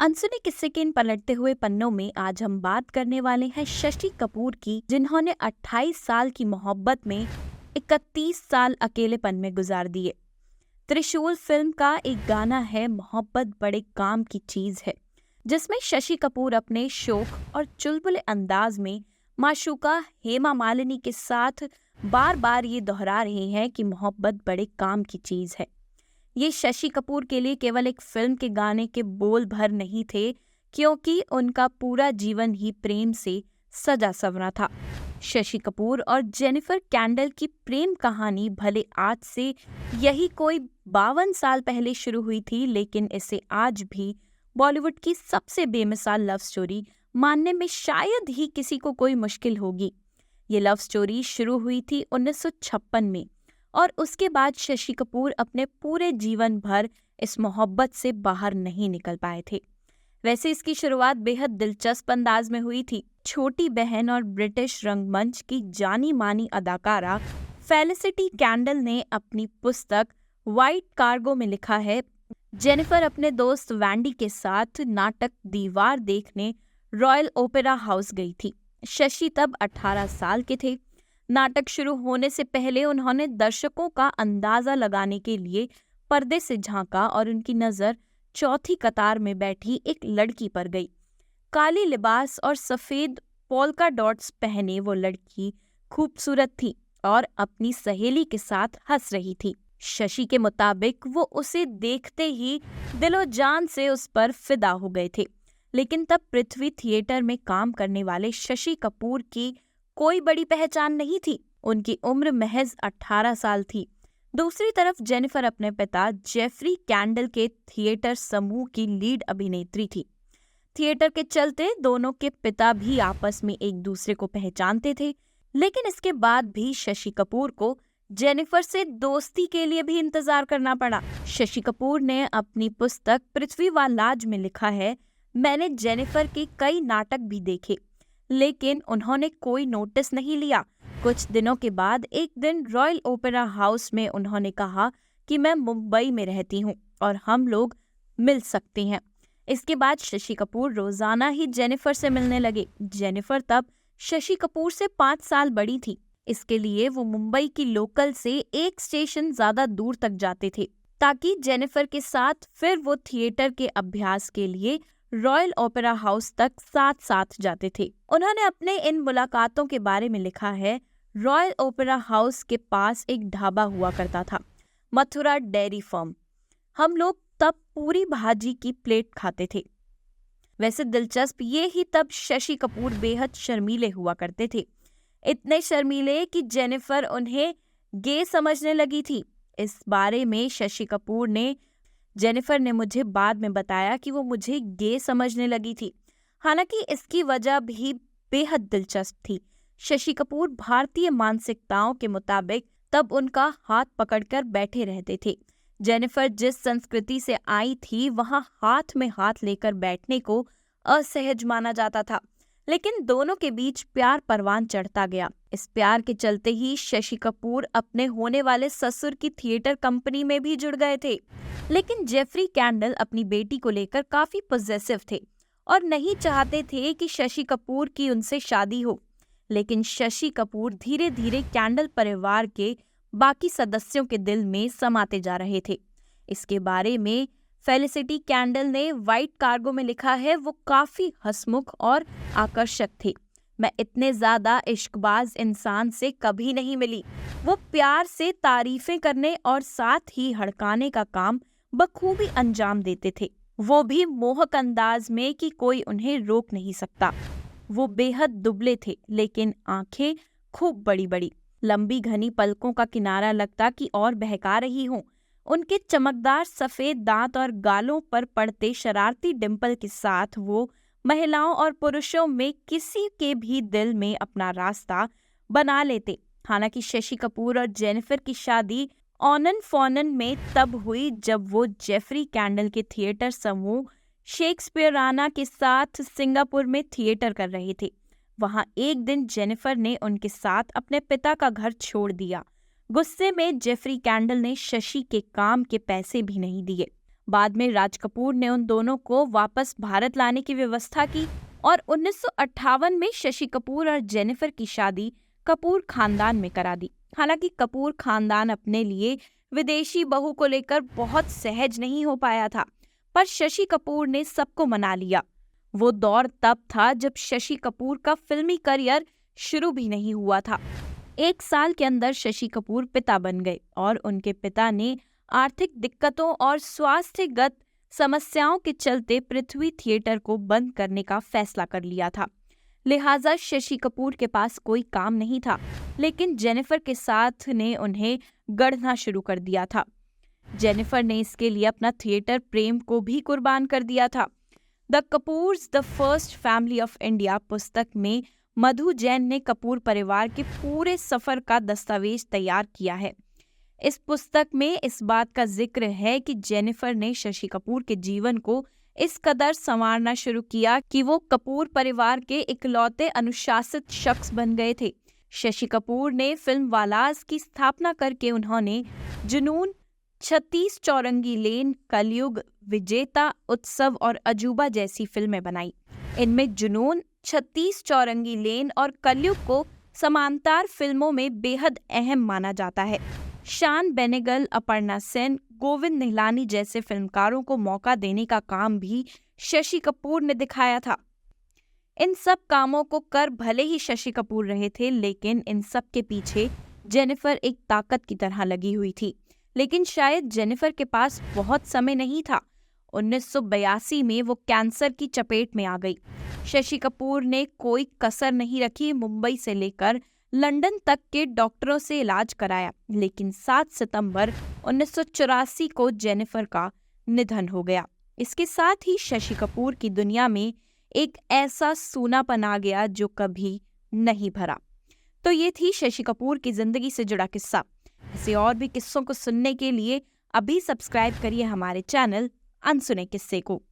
अनसुने किस्से के इन पलटते हुए पन्नों में आज हम बात करने वाले हैं शशि कपूर की, जिन्होंने 28 साल की मोहब्बत में 31 साल अकेलेपन में गुजार दिए। त्रिशूल फिल्म का एक गाना है मोहब्बत बड़े काम की चीज है, जिसमें शशि कपूर अपने शोक और चुलबुले अंदाज में माशूका हेमा मालिनी के साथ बार बार ये दोहरा रहे हैं कि मोहब्बत बड़े काम की चीज है। ये शशि कपूर के लिए केवल एक फिल्म के गाने के बोल भर नहीं थे, क्योंकि उनका पूरा जीवन ही प्रेम से सजा संवरा था। शशि कपूर और जेनिफर कैंडल की प्रेम कहानी भले आज से यही कोई 52 साल पहले शुरू हुई थी, लेकिन इसे आज भी बॉलीवुड की सबसे बेमिसाल लव स्टोरी मानने में शायद ही किसी को कोई मुश्किल होगी। ये लव स्टोरी शुरू हुई थी 1956 में और उसके बाद शशि कपूर अपने पूरे जीवन भर इस मोहब्बत से बाहर नहीं निकल पाए थे। वैसे इसकी शुरुआत बेहद दिलचस्प अंदाज में हुई थी। छोटी बहन और ब्रिटिश रंगमंच की जानी मानी अदाकारा फेलिसिटी कैंडल ने अपनी पुस्तक व्हाइट कार्गो में लिखा है, जेनिफर अपने दोस्त वैंडी के साथ नाटक दीवार देखने रॉयल ओपेरा हाउस गई थी। शशि तब 18 साल के थे। नाटक शुरू होने से पहले उन्होंने दर्शकों का अंदाजा लगाने के लिए पर्दे से झांका और उनकी नजर चौथी कतार में बैठी एक लड़की पर गई। काली लिबास और सफेद पोल्का डॉट्स पहने वो लड़की खूबसूरत थी और अपनी सहेली के साथ हंस रही थी। शशि के मुताबिक वो उसे देखते ही दिलो जान से उस पर फिदा हो गए थे। लेकिन तब पृथ्वी थिएटर में काम करने वाले शशि कपूर की कोई बड़ी पहचान नहीं थी। उनकी उम्र महज 18 साल थी। दूसरी तरफ जेनिफर अपने पिता जेफरी कैंडल के थिएटर समूह की लीड अभिनेत्री थी। थिएटर के चलते दोनों के पिता भी आपस में एक दूसरे को पहचानते थे, लेकिन इसके बाद भी शशि कपूर को जेनिफर से दोस्ती के लिए भी इंतजार करना पड़ा। शशि कपूर ने अपनी पुस्तक पृथ्वी व लाज में लिखा है, मैंने जेनिफर के कई नाटक भी देखे, लेकिन उन्होंने कोई नोटिस नहीं लिया। कुछ दिनों के बाद एक दिन रॉयल ओपेरा हाउस में उन्होंने कहा कि मैं मुंबई में रहती हूँ और हम लोग मिल सकते हैं। इसके बाद शशि कपूर रोजाना ही जेनिफर से मिलने लगे। जेनिफर तब शशि कपूर से 5 साल बड़ी थी। इसके लिए वो मुंबई की लोकल से एक स्टेशन ज्यादा दूर तक जाते थे, ताकि जेनिफर के साथ फिर वो थिएटर के अभ्यास के लिए रॉयल ओपेरा हाउस तक साथ साथ जाते थे। उन्होंने अपने इन मुलाकातों के बारे में लिखा है, रॉयल ओपेरा हाउस के पास एक ढाबा हुआ करता था, मथुरा डेयरी फार्म। हम लोग तब पूरी भाजी की प्लेट खाते थे। वैसे दिलचस्प ये ही तब शशि कपूर बेहद शर्मीले हुआ करते थे, इतने शर्मीले कि जेनिफर उन्हें गे समझने लगी थी। इस बारे में जेनिफर ने मुझे बाद में बताया कि वो मुझे गे समझने लगी थी। हालांकि इसकी वजह भी बेहद दिलचस्प थी। शशि कपूर भारतीय मानसिकताओं के मुताबिक तब उनका हाथ पकड़कर बैठे रहते थे। जेनिफर जिस संस्कृति से आई थी, वहां हाथ में हाथ लेकर बैठने को असहज माना जाता था, लेकिन दोनों के बीच प्यार परवान चढ़ता गया। इस प्यार के चलते ही शशि कपूर अपने होने वाले ससुर की थिएटर कंपनी में भी जुड़ गए थे। लेकिन जेफरी कैंडल अपनी बेटी को लेकर काफी पॉजिटिव थे और नहीं चाहते थे कि शशि कपूर की उनसे शादी हो। लेकिन शशि कपूर धीरे धीरे कैंडल परिवार के बाकी सदस्यों के दिल में समाते जा रहे थे। इसके बारे में फेलिसिटी कैंडल ने व्हाइट कार्गो में लिखा है, वो काफी हंसमुख और आकर्षक थे। मैं इतने ज्यादा इश्कबाज इंसान से कभी नहीं मिली। वो प्यार से तारीफें करने और साथ ही हड़काने का काम बखूबी अंजाम देते थे, वो भी मोहक अंदाज में कि कोई उन्हें रोक नहीं सकता। वो बेहद दुबले थे, लेकिन आंखें खूब बड़ी बड़ी, लंबी घनी पलकों का किनारा लगता कि और बहका रही हूँ। उनके चमकदार सफेद दांत और गालों पर पड़ते शरारती डिंपल के साथ वो महिलाओं और पुरुषों में किसी के भी दिल में अपना रास्ता बना लेते। हालांकि शशि कपूर और जेनिफर की शादी ऑनन फॉनन में तब हुई जब वो जेफरी कैंडल के थिएटर समूह शेक्सपियराना के साथ सिंगापुर में थिएटर कर रहे थे। वहां एक दिन जेनिफर ने उनके साथ अपने पिता का घर छोड़ दिया। गुस्से में जेफरी कैंडल ने शशि के काम के पैसे भी नहीं दिए। बाद में राज कपूर ने उन दोनों को वापस भारत लाने की व्यवस्था की और 1958 में शशि कपूर और जेनिफर की शादी कपूर खानदान में करा दी। हालांकि कपूर खानदान अपने लिए विदेशी बहू को लेकर बहुत सहज नहीं हो पाया था, पर शशि कपूर ने सबको मना लिया। वो दौर तब था जब शशि कपूर का फिल्मी करियर शुरू भी नहीं हुआ था। 1 साल के अंदर शशि कपूर पिता बन गए और उनके पिता ने आर्थिक दिक्कतों और स्वास्थ्यगत समस्याओं के चलते पृथ्वी थिएटर को बंद करने का फैसला कर लिया था। लिहाजा शशि कपूर के पास कोई काम नहीं था, लेकिन जेनिफर के साथ ने उन्हें गढ़ना शुरू कर दिया था। जेनिफर ने इसके लिए अपना थिएटर प्रेम को भी कुर्बान कर दिया था। The Kapoors the first family of India पुस्तक में मधु जैन ने कपूर परिवार के पूरे सफर का दस्तावेज तैयार किया है। इस पुस्तक में इस बात का जिक्र है कि जेनिफर ने शशि कपूर के जीवन को इस कदर संवारना शुरू किया कि वो कपूर परिवार के इकलौते अनुशासित शख्स बन गए थे। शशि कपूर ने फिल्म वालाज की स्थापना करके उन्होंने जुनून, 36 चौरंगी लेन, कलयुग, विजेता, उत्सव और अजूबा जैसी फिल्में बनाई। इनमें जुनून, 36 चौरंगी लेन और कलयुग को समांतर फिल्मों में बेहद अहम माना जाता है। शान बेनेगल, अपर्णा सेन, गोविंद निहलानी जैसे फिल्मकारों को मौका देने का काम भी शशि कपूर ने दिखाया था। इन सब कामों को कर भले ही शशि कपूर रहे थे, लेकिन इन सब के पीछे जेनिफर एक ताकत की तरह लगी हुई थी। लेकिन शायद जेनिफर के पास बहुत समय नहीं था। 1982 में वो कैंसर की चपेट में आ गई। शशि कपूर ने कोई कसर नहीं रखी, मुंबई से लेकर लंदन तक के डॉक्टरों से इलाज कराया, लेकिन 7 सितंबर 1984 को जेनिफर का निधन हो गया। इसके साथ ही शशि कपूर की दुनिया में एक ऐसा सूनापन आ गया जो कभी नहीं भरा। तो ये थी शशि कपूर की जिंदगी से जुड़ा किस्सा। ऐसे और भी किस्सों को सुनने के लिए अभी सब्सक्राइब करिए हमारे चैनल अनसुने किस्से को।